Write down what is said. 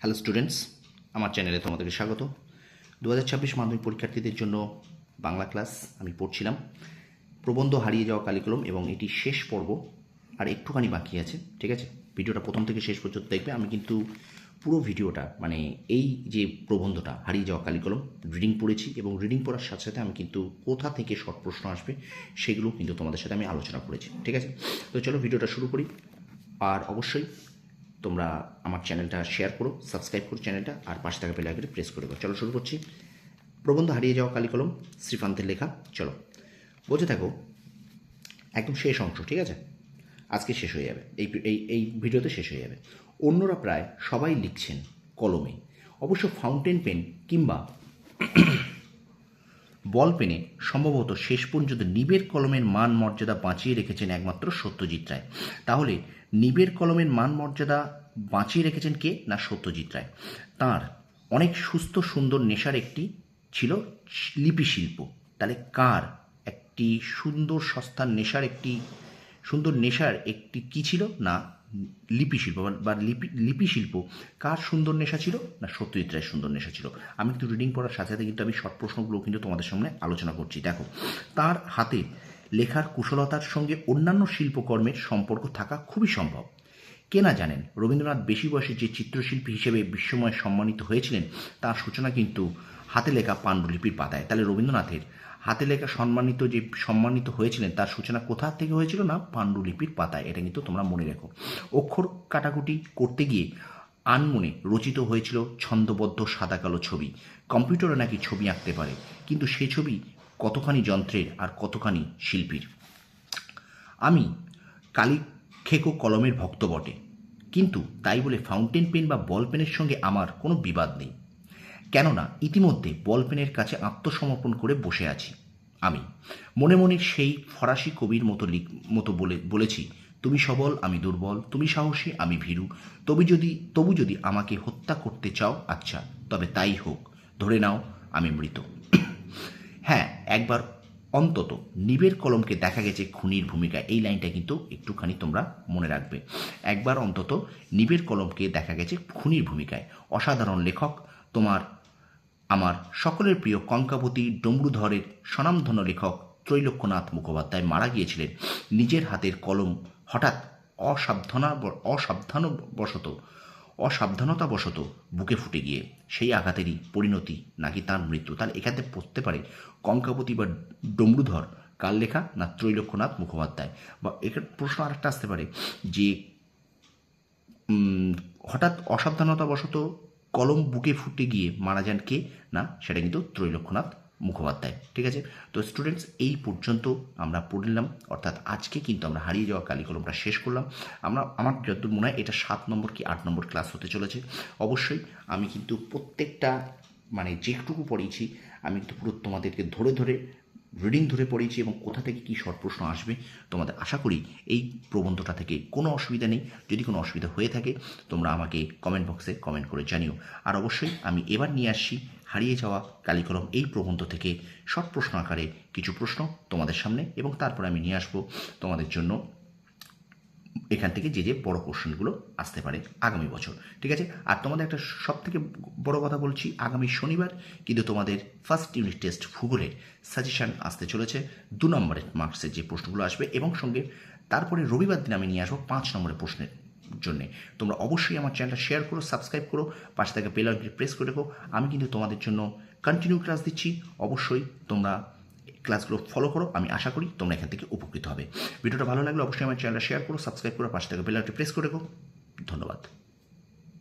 Hello students, আমার চ্যানেলে তোমাদেরকে স্বাগত। 2026 মাধ্যমিক পরীক্ষার্থীদের জন্য বাংলা ক্লাস আমি পড়ছিলাম প্রবন্ধ হারিয়ে যাওয়া কালিকলম, এবং এটি শেষ পর্ব, আর একটুখানি বাকি আছে। ঠিক আছে, ভিডিওটা প্রথম থেকে শেষ পর্যন্ত দেখবে। আমি কিন্তু পুরো ভিডিওটা মানে এই যে প্রবন্ধটা হারিয়ে যাওয়া কালিকলম রিডিং পড়েছি, এবং রিডিং পড়ার সাথে সাথে আমি কিন্তু কোথা থেকে শর্ট প্রশ্ন আসবে সেগুলো কিন্তু তোমাদের সাথে আমি আলোচনা করেছি। ঠিক আছে, তো চলো ভিডিওটা শুরু করি। আর অবশ্যই তোমরা আমার চ্যানেলটা শেয়ার করো, সাবস্ক্রাইব করো চ্যানেলটা, আর পাশে থাকা বেল আইকনে প্রেস করে দাও। চলো শুরু করছি। প্রবন্ধ হারিয়ে যাওয়া কালিকলম, শ্রীকান্তের লেখা। চলো বলতে থাকো, একদম শেষ অংশ। ঠিক আছে, আজকে শেষ হয়ে যাবে, এই ভিডিওতে শেষ হয়ে যাবে। অন্যরা প্রায় সবাই লিখছেন কলমে, অবশ্য ফাউন্টেন পেন কিংবা বল পেনে সম্ভবত শেষ পর্যন্ত নিবের কলমের মান মর্যাদা বাঁচিয়ে রেখেছেন একমাত্র সত্যজিৎ রায়। তাহলে নিবের কলমের মান মর্যাদা বাঁচিয়ে রেখেছেন কে? না, সত্যজিৎ রায়। তাঁর অনেক সুস্থ সুন্দর নেশার একটি ছিল লিপি শিল্প। তাহলে কার একটি সুন্দর সস্তার নেশার একটি কী ছিল? না, লিপি শিল্প বা লিপি শিল্প। কার সুন্দর নেশা ছিল? না, সত্যজিৎ রায়ের সুন্দর নেশা ছিল। আমি কিন্তু রিডিং পড়ার সাথে সাথে কিন্তু আমি শর্ট প্রশ্নগুলো কিন্তু তোমাদের সামনে আলোচনা করছি। দেখো, তার হাতে লেখার কুশলতার সঙ্গে অন্যান্য শিল্পকর্মের সম্পর্ক থাকা খুবই সম্ভব। কে না জানেন রবীন্দ্রনাথ বেশি বয়সে যে চিত্রশিল্পী হিসেবে বিশ্বময় সম্মানিত হয়েছিলেন, তার সূচনা কিন্তু হাতে লেখা পাণ্ডুলিপির পাতায়। তাহলে রবীন্দ্রনাথের হাতে লেখা সম্মানিত হয়েছিলেন, তার সূচনা কোথা থেকে হয়েছিল? না, পাণ্ডুলিপির পাতায়। এটা কিন্তু তোমরা মনে রেখো। অক্ষর কাটাকুটি করতে গিয়ে আনমনে রচিত হয়েছিল ছন্দবদ্ধ সাদা কালো ছবি। কম্পিউটারে নাকি ছবি আঁকতে পারে, কিন্তু সে ছবি কতখানি যন্ত্রের আর কতখানি শিল্পীর। আমি কালিখেকো কলমের ভক্ত বটে, কিন্তু তাই বলে ফাউন্টেন পেন বা বল পেনের সঙ্গে আমার কোনো বিবাদ নেই। কেননা ইতিমধ্যে বল পেনের কাছে আত্মসমর্পণ করে বসে আছি। আমি মনে মনে সেই ফরাসি কবির মতো বলেছি, তুমি সবল, আমি দুর্বল, তুমি সাহসী, আমি ভীরু। তবু যদি আমাকে হত্যা করতে চাও, আচ্ছা, তবে তাই হোক, ধরে নাও আমি মৃত। হ্যাঁ, একবার অন্তত নিবের কলমকে দেখা গেছে খুনির ভূমিকায়। এই লাইনটা কিন্তু একটুখানি তোমরা মনে রাখবে। একবার অন্তত নিবের কলমকে দেখা গেছে খুনির ভূমিকায়। অসাধারণ লেখক, আমার সকলের প্রিয় কঙ্কাবতী ডমরুধরের স্বনামধন্য লেখক ত্রৈলোক্যনাথ মুখোপাধ্যায় মারা গিয়েছিলেন নিজের হাতের কলম হঠাৎ অসাবধানতাবশত বুকে ফুটে গিয়ে। সেই আঘাতেরই পরিণতি নাকি তার মৃত্যু। তাহলে এখানে পড়তে পারে কঙ্কাবতী বা ডমরুধর কার লেখা? না, ত্রৈলোক্যনাথ মুখোপাধ্যায়। বা এখানে প্রশ্ন আরেকটা আসতে পারে যে হঠাৎ অসাবধানতাবশত কলম বুকে ফুটে গিয়ে মারা যান কে? না, সেটা কিন্তু ত্রৈলোক্যনাথ মুখোপাধ্যায়। ঠিক আছে, তো স্টুডেন্টস, এই পর্যন্ত আমরা পড়ে নিলাম। অর্থাৎ আজকে কিন্তু আমরা হারিয়ে যাওয়া কালিকলমটা শেষ করলাম। আমার যতদূর মনে হয় এটা 7 নম্বর কি 8 নম্বর ক্লাস হতে চলেছে। অবশ্যই আমি কিন্তু প্রত্যেকটা মানে যেটুকু পড়িয়েছি আমি কিন্তু পুরো তোমাদেরকে ধরে ধরে রিডিং ধরে পড়িয়েছি, এবং কোথা থেকে কী শর্ট প্রশ্ন আসবে তোমাদের আশা করি এই প্রবন্ধটা থেকে কোনো অসুবিধা নেই। যদি কোনো অসুবিধা হয়ে থাকে তোমরা আমাকে কমেন্ট বক্সে কমেন্ট করে জানিও। আর অবশ্যই আমি এবার নিয়ে আসছি হারিয়ে যাওয়া কালিকলম এই প্রবন্ধ থেকে শর্ট প্রশ্ন আকারে কিছু প্রশ্ন তোমাদের সামনে, এবং তারপরে আমি নিয়ে আসবো তোমাদের জন্য এখান থেকে যে বড় কোশ্চেনগুলো আসতে পারে আগামী বছর। ঠিক আছে, আর তোমাদের একটা সব থেকে বড় কথা বলছি, আগামী শনিবার কিন্তু তোমাদের ফার্স্ট ইউনিট টেস্ট ভূগোলের সাজেশান আসতে চলেছে। 2 নম্বরের মার্কসের যে প্রশ্নগুলো আসবে, এবং সঙ্গে তারপরে রবিবার দিন আমি নিয়ে আসবো 5 নম্বরের প্রশ্নের জন্যে। তোমরা অবশ্যই আমার চ্যানেলটা শেয়ার করো, সাবস্ক্রাইব করো, পাশে থেকে বেল আইকনটি প্রেস করে রেখো। আমি কিন্তু তোমাদের জন্য কন্টিনিউ ক্লাস দিচ্ছি। অবশ্যই তোমরা ক্লাসগুলো ফলো করো। আমি আশা করি তোমরা এখান থেকে উপকৃত হবে। ভিডিওটা ভালো লাগলে অবশ্যই আমার চ্যানেলটা শেয়ার করো, সাবস্ক্রাইব করো, পাশে থেকে বেল আইকনটি প্রেস করে রেখো। ধন্যবাদ।